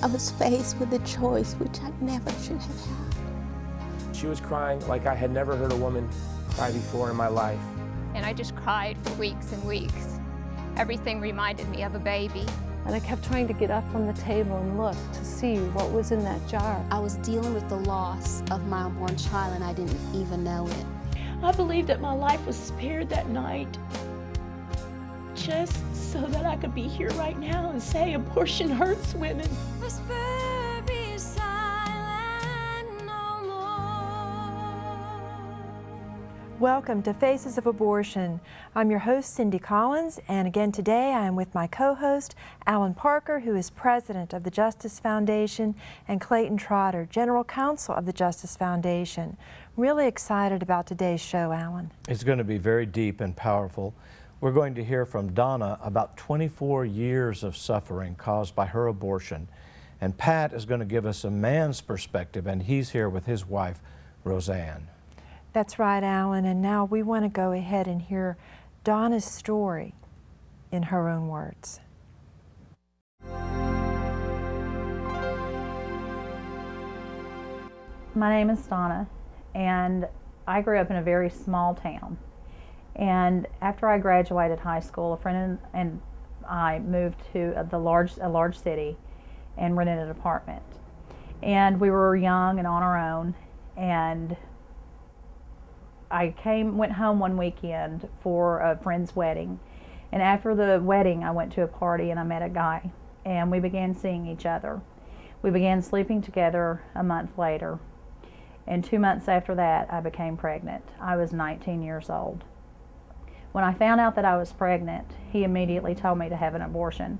I was faced with a choice which I never should have had. She was crying like I had never heard a woman cry before in my life. And I just cried for weeks and weeks. Everything reminded me of a baby. And I kept trying to get up from the table and look to see what was in that jar. I was dealing with the loss of my unborn child and I didn't even know it. I believe that my life was spared that night just so that I could be here right now and say abortion hurts women. Whisper, be silent no more. Welcome to Faces of Abortion. I'm your host, Cindy Collins, and again today I am with my co-host, Alan Parker, who is president of the Justice Foundation, and Clayton Trotter, general counsel of the Justice Foundation. Really excited about today's show, Alan. It's going to be very deep and powerful. We're going to hear from Donna about 24 years of suffering caused by her abortion. And Pat is going to give us a man's perspective, and he's here with his wife, Roseanne. That's right, Alan, and now we want to go ahead and hear Donna's story in her own words. My name is Donna, and I grew up in a very small town. And after I graduated high school, a friend and I moved to a large city and rented an apartment. And we were young and on our own, and I went home one weekend for a friend's wedding. And after the wedding, I went to a party and I met a guy, and we began seeing each other. We began sleeping together a month later. And 2 months after that, I became pregnant. I was 19 years old. When I found out that I was pregnant, he immediately told me to have an abortion.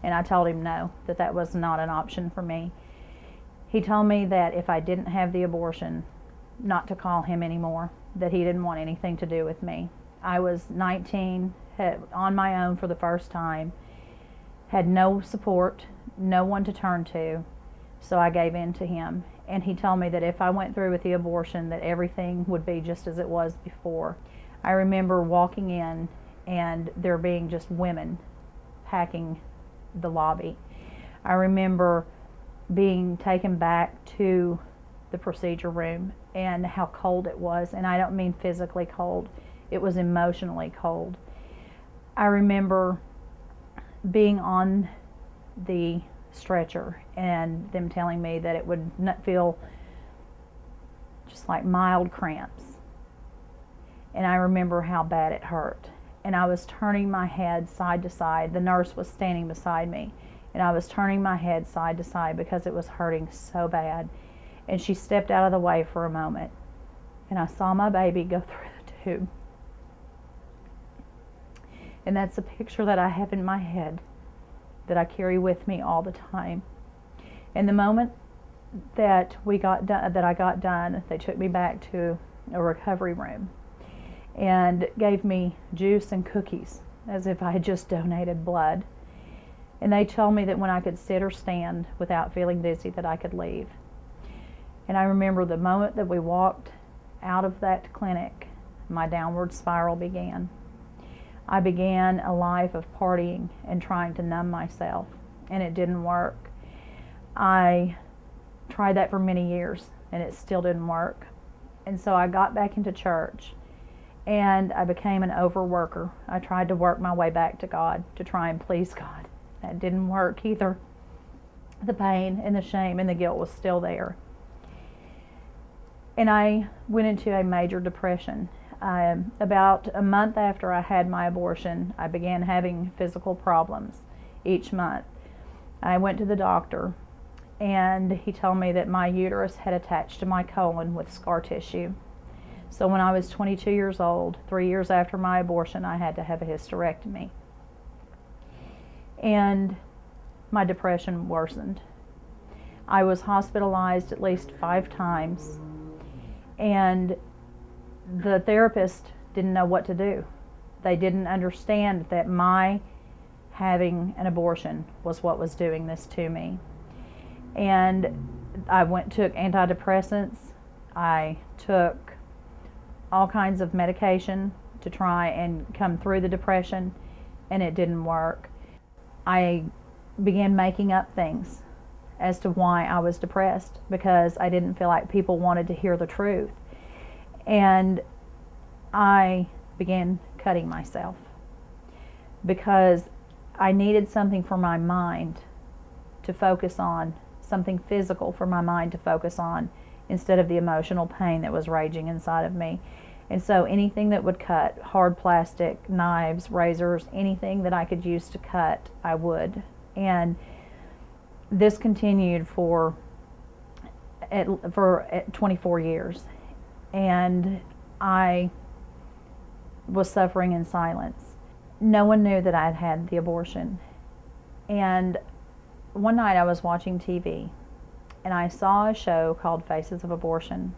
And I told him no, that was not an option for me. He told me that if I didn't have the abortion, not to call him anymore, that he didn't want anything to do with me. I was 19, on my own for the first time, had no support, no one to turn to, so I gave in to him. And he told me that if I went through with the abortion, that everything would be just as it was before. I remember walking in and there being just women packing the lobby. I remember being taken back to the procedure room and how cold it was, and I don't mean physically cold, it was emotionally cold. I remember being on the stretcher and them telling me that it would not feel just like mild cramps. And I remember how bad it hurt. And I was turning my head side to side. The nurse was standing beside me, and I was turning my head side to side because it was hurting so bad. And she stepped out of the way for a moment, and I saw my baby go through the tube. And that's a picture that I have in my head that I carry with me all the time. And the moment that I got done, they took me back to a recovery room and gave me juice and cookies as if I had just donated blood. And they told me that when I could sit or stand without feeling dizzy, that I could leave. And I remember the moment that we walked out of that clinic, my downward spiral began. I began a life of partying and trying to numb myself, and it didn't work. I tried that for many years, and it still didn't work. And so I got back into church, and I became an overworker. I tried to work my way back to God, to try and please God. That didn't work either. The pain and the shame and the guilt was still there. And I went into a major depression. About a month after I had my abortion, I began having physical problems each month. I went to the doctor, and he told me that my uterus had attached to my colon with scar tissue. So when I was 22 years old, 3 years after my abortion, I had to have a hysterectomy. And my depression worsened. I was hospitalized at least 5 times, and the therapist didn't know what to do. They didn't understand that my having an abortion was what was doing this to me. And I took antidepressants. I took all kinds of medication to try and come through the depression, and it didn't work. I began making up things as to why I was depressed, because I didn't feel like people wanted to hear the truth. And I began cutting myself because I needed something for my mind to focus on, something physical for my mind to focus on, instead of the emotional pain that was raging inside of me. And so anything that would cut, hard plastic, knives, razors, anything that I could use to cut, I would. And this continued for 24 years. And I was suffering in silence. No one knew that I had had the abortion. And one night I was watching TV, and I saw a show called Faces of Abortion,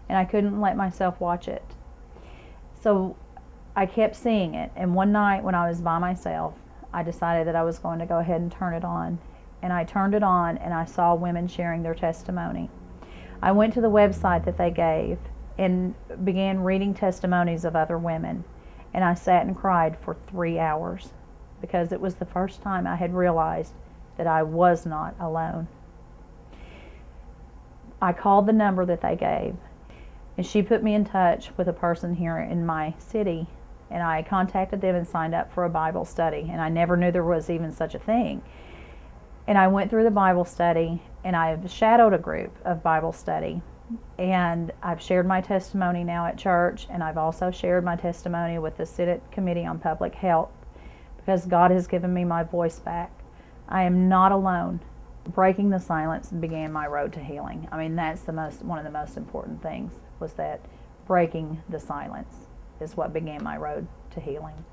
and I couldn't let myself watch it. So I kept seeing it, and one night when I was by myself, I decided that I was going to go ahead and turn it on. And I turned it on, and I saw women sharing their testimony. I went to the website that they gave and began reading testimonies of other women, and I sat and cried for 3 hours, because it was the first time I had realized that I was not alone. I called the number that they gave, and she put me in touch with a person here in my city, and I contacted them and signed up for a Bible study, and I never knew there was even such a thing. And I went through the Bible study, and I've shadowed a group of Bible study, and I've shared my testimony now at church, and I've also shared my testimony with the Senate Committee on Public Health, because God has given me my voice back. I am not alone. Breaking the silence began my road to healing. I mean, that's one of the most important things, was that breaking the silence is what began my road to healing.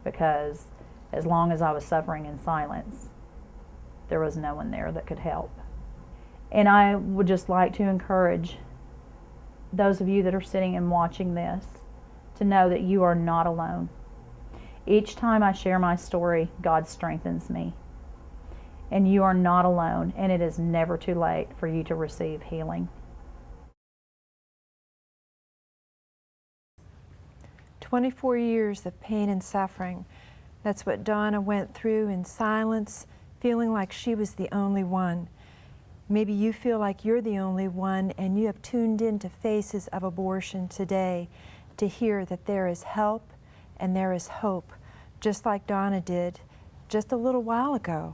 Because as long as I was suffering in silence, there was no one there that could help. And I would just like to encourage those of you that are sitting and watching this to know that you are not alone. Each time I share my story, God strengthens me. And you are not alone, and it is never too late for you to receive healing. 24 years of pain and suffering. That's what Donna went through in silence, feeling like she was the only one. Maybe you feel like you're the only one, and you have tuned into Faces of Abortion today to hear that there is help and there is hope, just like Donna did just a little while ago.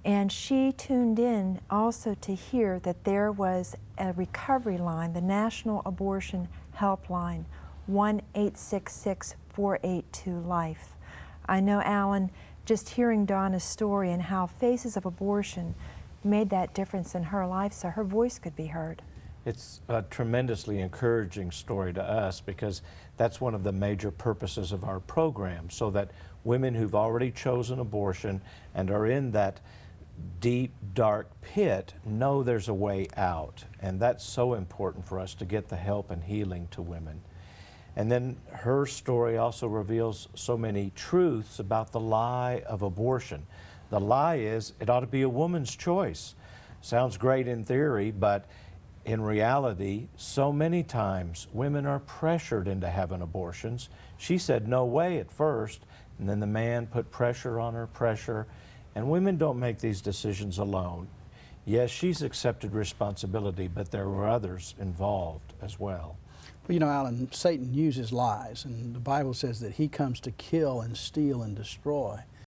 And she tuned in also to hear that there was a recovery line, the National Abortion Helpline, 1-866-482-LIFE. I know, Alan, just hearing Donna's story and how Faces of Abortion made that difference in her life so her voice could be heard. It's a tremendously encouraging story to us, because that's one of the major purposes of our program, so that women who've already chosen abortion and are in that deep, dark pit know there's a way out. And that's so important for us to get the help and healing to women. And then her story also reveals so many truths about the lie of abortion. The lie is it ought to be a woman's choice. Sounds great in theory, but in reality, so many times women are pressured into having abortions. She said no way at first, and then the man put pressure on her, and women don't make these decisions alone. Yes, she's accepted responsibility, but there were others involved as well. Well, you know, Alan, Satan uses lies, and the Bible says that he comes to kill and steal and destroy.